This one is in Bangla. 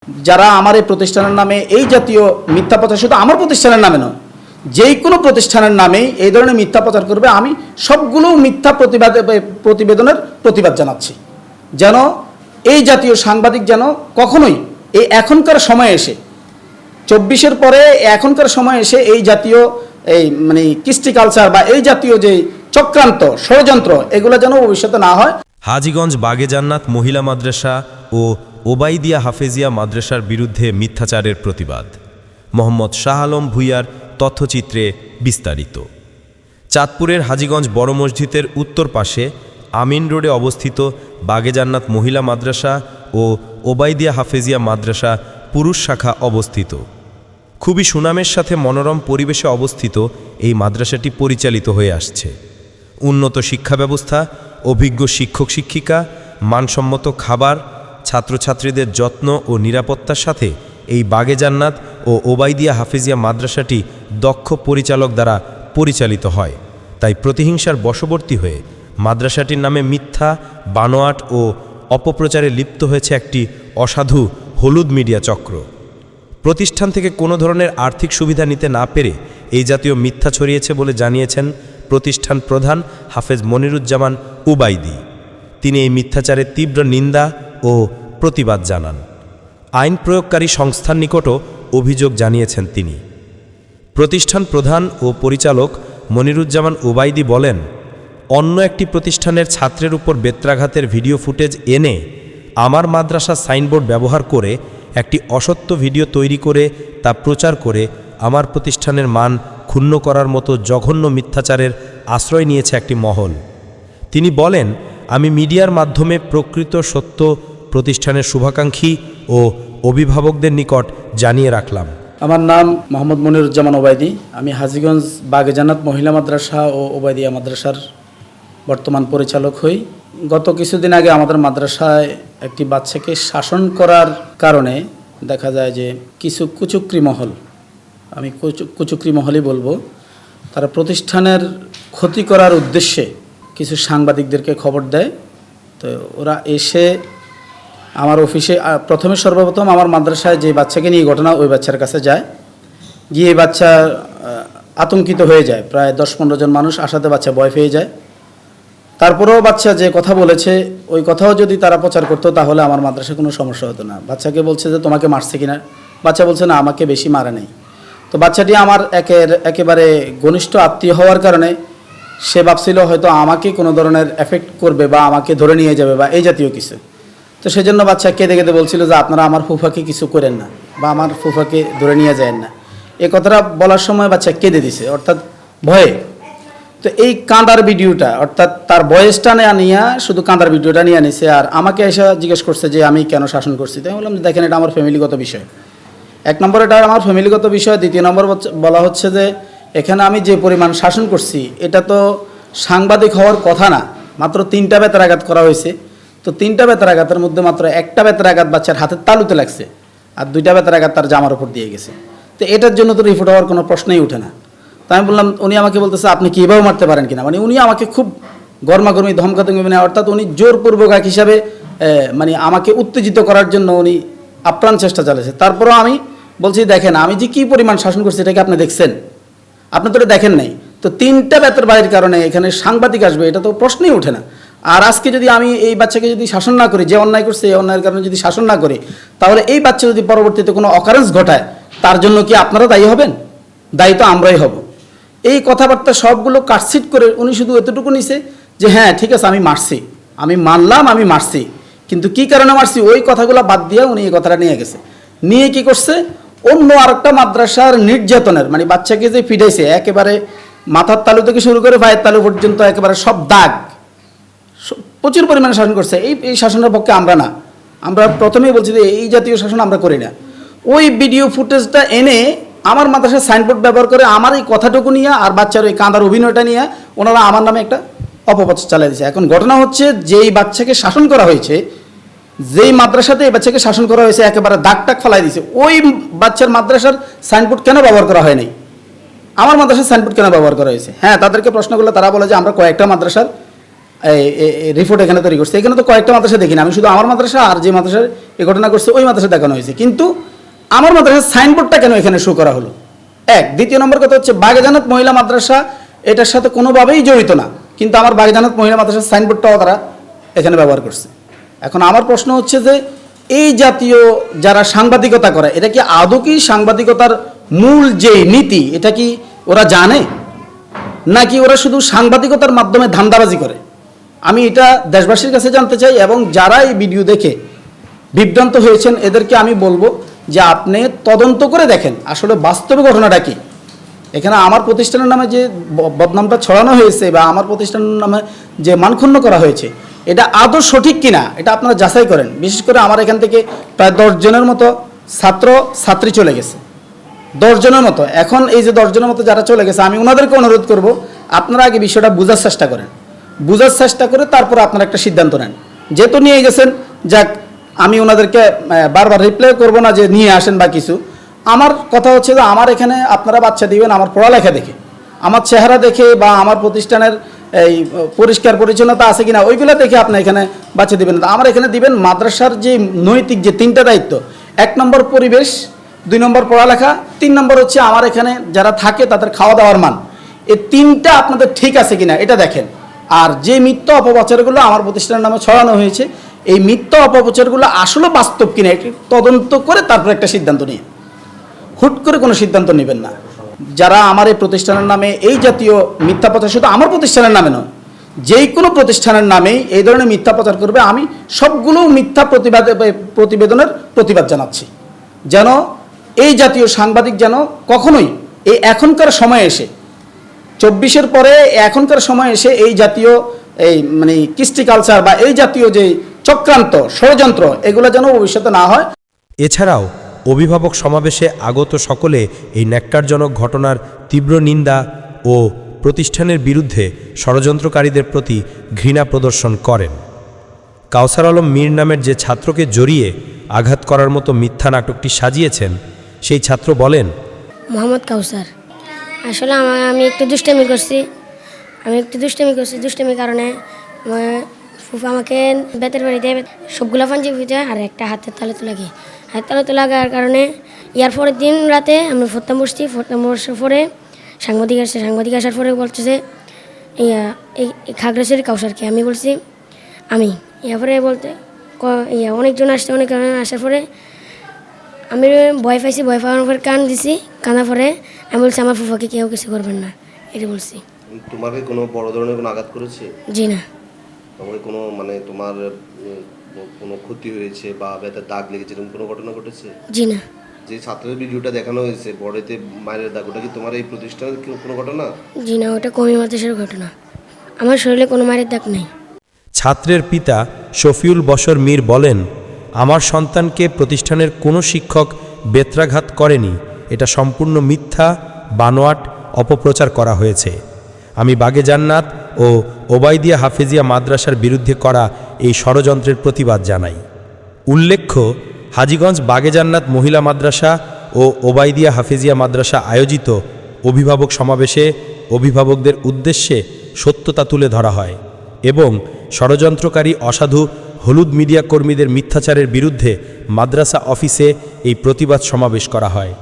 যারা আমার এই প্রতিষ্ঠানের নামে এই জাতীয় মিথ্যা প্রচার, শুধু আমার প্রতিষ্ঠানের নামে নয়, যেই কোনো প্রতিষ্ঠানের নামেই এই ধরনের মিথ্যা প্রচার করবে, আমি সবগুলো মিথ্যা প্রতিবেদনের প্রতিবাদ জানাচ্ছি। যেন এই জাতীয় সাংবাদিক যেন কখনোই এই এখনকার সময়ে এসে 24-এর পরে এখনকার সময় এসে এই জাতীয় এই মানে কৃষ্টি কালচার বা এই জাতীয় যে চক্রান্ত ষড়যন্ত্র এগুলো যেন ভবিষ্যতে না হয়। হাজীগঞ্জ বাগে জান্নাত মহিলা মাদ্রাসা ও ওবাইদিয়া হাফেজিয়া মাদ্রাসার বিরুদ্ধে মিথ্যাচারের প্রতিবাদ। মোহাম্মদ শাহ আলম ভূঁইয়ার তথ্যচিত্রে বিস্তারিত। চাঁদপুরের হাজীগঞ্জ বড় মসজিদের উত্তর পাশে আমিন রোডে অবস্থিত বাগে জান্নাত মহিলা মাদ্রাসা ও ওবাইদিয়া হাফেজিয়া মাদ্রাসা পুরুষ শাখা অবস্থিত। খুবই সুনামের সাথে মনোরম পরিবেশে অবস্থিত এই মাদ্রাসাটি পরিচালিত হয়ে আসছে। উন্নত শিক্ষা ব্যবস্থা, অভিজ্ঞ শিক্ষক শিক্ষিকা, মানসম্মত খাবার, ছাত্রছাত্রীদের যত্ন ও নিরাপত্তার সাথে এই বাগে জান্নাত ও ওবাইদিয়া হাফেজিয়া মাদ্রাসাটি দক্ষ পরিচালক দ্বারা পরিচালিত হয়। তাই প্রতিহিংসার বশবর্তী হয়ে মাদ্রাসাটির নামে মিথ্যা, বানোয়াট ও অপপ্রচারে লিপ্ত হয়েছে একটি অসাধু হলুদ মিডিয়া চক্র। প্রতিষ্ঠান থেকে কোনো ধরনের আর্থিক সুবিধা নিতে না পেরে এই জাতীয় মিথ্যা ছড়িয়েছে বলে জানিয়েছেন প্রতিষ্ঠান প্রধান হাফেজ মনিরুজ্জামান উবাইদি। তিনি এই মিথ্যাচারের তীব্র নিন্দা ও প্রতিবাদ জানান। আইন প্রয়োগকারী সংস্থার নিকটও অভিযোগ জানিয়েছেন তিনি। প্রতিষ্ঠান প্রধান ও পরিচালক মনিরুজ্জামান উবাইদি বলেন, অন্য একটি প্রতিষ্ঠানের ছাত্রের উপর বেত্রাঘাতের ভিডিও ফুটেজ এনে আমার মাদ্রাসার সাইনবোর্ড ব্যবহার করে একটি অসত্য ভিডিও তৈরি করে তা প্রচার করে আমার প্রতিষ্ঠানের মান ক্ষুণ্ণ করার মতো জঘন্য মিথ্যাচারের আশ্রয় নিয়েছে একটি মহল। তিনি বলেন, আমি মিডিয়ার মাধ্যমে প্রকৃত সত্য প্রতিষ্ঠানের শুভাকাঙ্ক্ষী ও অভিভাবকদের নিকট জানিয়ে রাখলাম। আমার নাম মোহাম্মদ মনিরুজ্জামান ওবাইদি। আমি হাজীগঞ্জ বাগে জান্নাত মহিলা মাদ্রাসা ও ওবাইদিয়া মাদ্রাসার বর্তমান পরিচালক হই। গত কিছুদিন আগে আমাদের মাদ্রাসায় একটি বাচ্চাকে শাসন করার কারণে দেখা যায় যে কিছু কুচক্রী মহল, আমি কুচক্রী মহলই বলবো, তারা প্রতিষ্ঠানের ক্ষতি করার উদ্দেশ্যে কিছু সাংবাদিকদেরকে খবর দেয়। তো ওরা এসে আমার অফিসে প্রথমে সর্বপ্রথম আমার মাদ্রাসায় যে বাচ্চাকে নিয়ে ঘটনা, ওই বাচ্চার কাছে যায়। গিয়ে বাচ্চা আতঙ্কিত হয়ে যায়। প্রায় 10-15 জন মানুষ আসাতে বাচ্চা ভয় পেয়ে যায়। তারপরেও বাচ্চা যে কথা বলেছে ওই কথাও যদি তারা প্রচার করতো তাহলে আমার মাদ্রাসায় কোনো সমস্যা হতো না। বাচ্চাকে বলছে যে তোমাকে মারছে কিনা, বাচ্চা বলছে না, আমাকে বেশি মারে নেই। তো বাচ্চাটি আমার একেবারে ঘনিষ্ঠ আত্মীয় হওয়ার কারণে সে ভাবছিল হয়তো আমাকে কোনো ধরনের এফেক্ট করবে বা আমাকে ধরে নিয়ে যাবে বা এই জাতীয় কিছু। তো সেজন্য বাচ্চা কেঁদে কেঁদে বলছিল যে আপনারা আমার ফুফাকে কিছু করেন না বা আমার ফুফাকে ধরে নিয়ে যায় না। এই কথাটা বলার সময় বাচ্চা কেঁদে দিছে, অর্থাৎ ভয়ে। তো এই কাঁদার ভিডিওটা, অর্থাৎ তার বয়সটা নিয়ে শুধু কাঁদার ভিডিওটা নিয়ে নিছে আর আমাকে এসে জিজ্ঞেস করছে যে আমি কেন শাসন করছি। তাই বললাম যে দেখেন, এটা আমার ফ্যামিলিগত বিষয়। 1 নম্বর এটা আমার ফ্যামিলিগত বিষয়। 2 নম্বর বলা হচ্ছে যে এখানে আমি যে পরিমাণ শাসন করছি এটা তো সাংবাদিক হওয়ার কথা না। মাত্র 3টা বেতের আঘাত করা হয়েছে। তো 3টা বেতের আঘাতের মধ্যে মাত্র 1টা বেতের আঘাত বাচ্চার হাতের তালুতে লাগছে আর 2টা বেতের আঘাত তার জামার উপর দিয়ে গেছে। তো এটার জন্য তো রিপোর্ট হওয়ার কোনো প্রশ্নই ওঠে না। তাই আমি বললাম, উনি আমাকে বলতেছে আপনি কীভাবে মারতে পারেন কিনা, মানে উনি আমাকে খুব গরমাগরমি ধমকাধমকি, মানে অর্থাৎ উনি জোরপূর্বক এক হিসাবে মানে আমাকে উত্তেজিত করার জন্য উনি আপ্রাণ চেষ্টা চালিয়েছে। তারপরেও আমি বলছি দেখেন, আমি যে কী পরিমাণ শাসন করছি এটাকে আপনি দেখছেন? আপনি তো এটা দেখেন নাই। তো 3টা বেতের বাইরের কারণে এখানে সাংবাদিক আসবে এটা তো প্রশ্নই ওঠে না। আর আজকে যদি আমি এই বাচ্চাকে যদি শাসন না করি, যে অন্যায় করছে এই অন্যায়ের কারণে যদি শাসন না করি, তাহলে এই বাচ্চা যদি পরবর্তীতে কোনো অকারেন্স ঘটায় তার জন্য কি আপনারা দায়ী হবেন? দায়ী তো আমরাই হব। এই কথাবার্তা সবগুলো কাটছিট করে উনি শুধু এতটুকু নিছে যে হ্যাঁ ঠিক আছে আমি মারছি, আমি মানলাম আমি মারছি, কিন্তু কি কারণে মারছি ওই কথাগুলো বাদ দিয়ে উনি এই কথাটা নিয়ে গেছে। নিয়ে কি করছে, অন্য আরেকটা মাদ্রাসার নির্যাতনের, মানে বাচ্চাকে যে পিটাইছে একেবারে মাথার তালু থেকে শুরু করে পায়ের তালু পর্যন্ত একেবারে সব দাগ, প্রচুর পরিমাণে শাসন করছে। এই শাসনের পক্ষে আমরা না। আমরা প্রথমেই বলছি যে এই জাতীয় শাসন আমরা করি না। ওই ভিডিও ফুটেজটা এনে আমার মাদ্রাসার সাইনবোর্ড ব্যবহার করে আমার এই কথাটুকু নিয়ে আর বাচ্চার ওই কাঁদার অভিনয়টা নিয়ে ওনারা আমার নামে একটা অপপ্রচার চালিয়ে দিয়েছে। এখন ঘটনা হচ্ছে, যেই বাচ্চাকে শাসন করা হয়েছে, যেই মাদ্রাসাতে এই বাচ্চাকে শাসন করা হয়েছে একেবারে দাগ টাক ফেলাই দিয়েছে, ওই বাচ্চার মাদ্রাসার সাইনবোর্ড কেন ব্যবহার করা হয় নাই? আমার মাদ্রাসার সাইনবোর্ড কেন ব্যবহার করা হয়েছে? হ্যাঁ, তাদেরকে প্রশ্ন করলে তারা বলে যে আমরা কয়েকটা মাদ্রাসার রিপোর্ট এখানে তৈরি করছি। এখানে তো কয়েকটা মাদ্রাসা দেখিনি, আমি শুধু আমার মাদ্রাসা আর যে মাদ্রাসার এই ঘটনা ঘটছে ওই মাদ্রাসায় দেখানো হয়েছে, কিন্তু আমার মাদ্রাসার সাইনবোর্ডটা কেন এখানে শো করা হলো? এক। দ্বিতীয় নম্বর কথা হচ্ছে বাগেজানাত মহিলা মাদ্রাসা এটার সাথে কোনোভাবেই জড়িত না, কিন্তু আমার বাগেজানাত মহিলা মাদ্রাসার সাইনবোর্ডটাও তারা এখানে ব্যবহার করছে। এখন আমার প্রশ্ন হচ্ছে যে এই জাতীয় যারা সাংবাদিকতা করে, এটা কি আদৌ কি সাংবাদিকতার মূল যে নীতি এটা কি ওরা জানে, নাকি ওরা শুধু সাংবাদিকতার মাধ্যমে ধান্দাবাজি করে? আমি এটা দেশবাসীর কাছে জানতে চাই, এবং যারা এই ভিডিও দেখে বিভ্রান্ত হয়েছেন এদেরকে আমি বলবো যে আপনি তদন্ত করে দেখেন আসলে বাস্তবে ঘটনাটা কি। এখানে আমার প্রতিষ্ঠানের নামে যে বদনামটা ছড়ানো হয়েছে বা আমার প্রতিষ্ঠানের নামে যে মানক্ষুণ্ণ করা হয়েছে এটা আদৌ সঠিক কিনা এটা আপনারা যাচাই করেন। বিশেষ করে আমার এখান থেকে প্রায় 10 জনের মতো ছাত্র ছাত্রী চলে গেছে, 10 জনের মতো। এখন এই যে 10 জনের মতো যারা চলে গেছে, আমি ওনাদেরকে অনুরোধ করব আপনারা আগে বিষয়টা বোঝার চেষ্টা করেন, বোঝার চেষ্টা করে তারপর আপনারা একটা সিদ্ধান্ত নেন। যেহেতু নিয়ে গেছেন, যাক, আমি ওনাদেরকে বারবার রিপ্লাই করব না যে নিয়ে আসেন বা কিছু। আমার কথা হচ্ছে যে আমার এখানে আপনারা বাচ্চা দিবেন আমার পড়ালেখা দেখে, আমার চেহারা দেখে বা আমার প্রতিষ্ঠানের এই পরিষ্কার পরিচ্ছন্নতা আছে কিনা ওইগুলো দেখে আপনি এখানে বাচ্চা দিবেন না। আমার এখানে দিবেন মাদ্রাসার যে নৈতিক যে 3টা দায়িত্ব, 1 নম্বর পরিবেশ, 2 নম্বর পড়ালেখা, 3 নম্বর হচ্ছে আমার এখানে যারা থাকে তাদের খাওয়া দাওয়ার মান। এই 3টা আপনাদের ঠিক আছে কিনা এটা দেখেন। আর যে মিথ্যা অপপ্রচারগুলো আমার প্রতিষ্ঠানের নামে ছড়ানো হয়েছে, এই মিথ্যা অপপ্রচারগুলো আসলে বাস্তব কিনা এটি তদন্ত করে তারপর একটা সিদ্ধান্ত নিয়ে, হুট করে কোনো সিদ্ধান্ত নেবেন না। যারা আমার এই প্রতিষ্ঠানের নামে এই জাতীয় মিথ্যা প্রচার, শুধু আমার প্রতিষ্ঠানের নামে নয়, যেই কোনো প্রতিষ্ঠানের নামেই এই ধরনের মিথ্যা প্রচার করবে, আমি সবগুলো মিথ্যা প্রতিবেদনের প্রতিবাদ জানাচ্ছি। যেন এই জাতীয় সাংবাদিক যেন কখনোই এই এখনকার সময়ে এসে 24-এর পরে এখনকার সময় এসে এই জাতীয় এই মানে কৃষ্টি কালচার বা এই জাতীয় যে চক্রান্ত ষড়যন্ত্র এগুলো যেন ভবিষ্যতে না হয়। এছাড়াও অভিভাবক সমাবেশে আগত সকলে এই ন্যাক্কারজনক ঘটনার তীব্র নিন্দা ও প্রতিষ্ঠানের বিরুদ্ধে ষড়যন্ত্রকারীদের প্রতি ঘৃণা প্রদর্শন করেন। কাউসার আলম মীর নামের যে ছাত্রকে জড়িয়ে আঘাত করার মতো মিথ্যা নাটকটি সাজিয়েছেন, সেই ছাত্র বলেন, মোহাম্মদ কাউসার, আসলে আমি একটু দুষ্টামি করছি, দুষ্টামির কারণে আমার ফুফা আমাকে বেতের বাড়িতে সবগুলো পাঞ্জাবি ফুটে আর একটা হাতের তালে লাগার কারণে ইয়ার পরের দিন রাতে আমি ফোরতাম বসার পরে সাংবাদিক আসার পরে বলতেছে এই খাগড়াছড়ির কাউসারকে। আমি বলছি আমি পরে বলতে অনেকজন আসার পরে আমি ভয় পাওয়ার পরে কান্না পরে আমি বলছি আমার ফুফাকে কেউ কিছু করবেন না, এটা বলছি। তোমাকে কোনো বড় ধরনের কোনো আঘাত করেছে? জি না। তোমাকে কোনো মানে তোমার কোনো ক্ষতি হয়েছে বা ব্যথার দাগ লেগেছে এরকম কোনো ঘটনা ঘটেছে? জি না। যে ছাত্রের ভিডিওটা দেখানো হয়েছে বড়িতে মায়ের দাগ, ওটা কি তোমার এই প্রতিষ্ঠানের কোনো ঘটনা? জি না, ওটা কমি মাদ্রাসার ঘটনা, আমার শরীরে কোনো মায়ের দাগ নেই। ছাত্রের পিতা শফিউল বশর মীর বলেন, আমার সন্তানকে প্রতিষ্ঠানের কোনো শিক্ষক বেত্রাঘাত করেনি, এটা সম্পূর্ণ মিথ্যা বানোয়াট অপপ্রচার করা হয়েছে। আমি বাগে জান্নাত ও ওবাইদিয়া হাফেজিয়া মাদ্রাসার বিরুদ্ধে করা এই ষড়যন্ত্রের প্রতিবাদ জানাই। উল্লেখ্য, হাজীগঞ্জ বাগে জান্নাত মহিলা মাদ্রাসা ও ওবাইদিয়া হাফেজিয়া মাদ্রাসা আয়োজিত অভিভাবক সমাবেশে অভিভাবকদের উদ্দেশ্যে সত্যতা তুলে ধরা হয় এবং ষড়যন্ত্রকারী অসাধু হলুদ মিডিয়া কর্মীদের মিথ্যাচারের বিরুদ্ধে মাদ্রাসা অফিসে এই প্রতিবাদ সমাবেশ করা হয়।